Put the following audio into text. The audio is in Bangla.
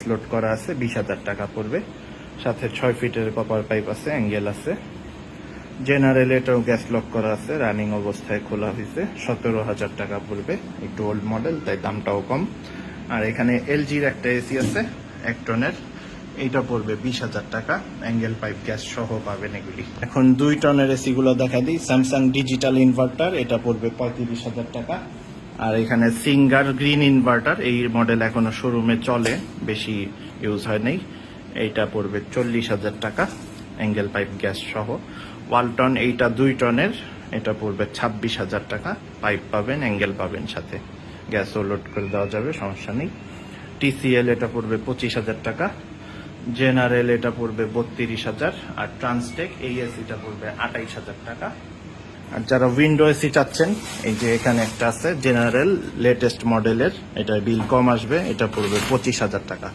লোড করা আছে 20,000 টাকা পড়বে। সাথে 6 ফিটের কপার পাইপ আছে, অ্যাঙ্গেল আছে। জেনারেল এটাও গ্যাস লক করা আছে, রানিং অবস্থায় খোলা হয়েছে। 17,000 টাকা পড়বে, একটু ওল্ড মডেল তাই দামটাও কম। আর এখানে এলজির একটা এসি আছে 1 টনের, এইটা পড়বে 20,000 টাকা, অ্যাঙ্গেল পাইপ গ্যাস সহ পাবেন এগুলি। এখন 2 টনের এসি গুলো দেখা দিই। স্যামসাং ডিজিটাল ইনভার্টার, এটা পড়বে 35,000 টাকা। আর এখানে সিঙ্গার গ্রিন ইনভার্টার, এই মডেল এখনো শোরুমে চলে, বেশি ইউজ হয় নাই। এইটা পড়বে 40,000 টাকা, অ্যাঙ্গেল পাইপ গ্যাস সহ। ওয়ালটন এইটা 2 টনের, এটা পড়বে 26,000 টাকা, পাইপ পাবেন, অ্যাঙ্গেল পাবেন, সাথে গ্যাসও লোড করে দেওয়া যাবে, সমস্যা নেই। টিসিএল এটা পড়বে 25,000 টাকা। জেনারেল এটা পড়বে 32,000। আর ট্রান্সটেক এই এসিটা পড়বে 28,000 টাকা। আর যারা উইন্ডো এসি চাচ্ছেন, এই যে এখানে একটা আছে জেনারেল লেটেস্ট মডেলের, এটা বিল কম আসবে, এটা পড়বে 25,000 টাকা।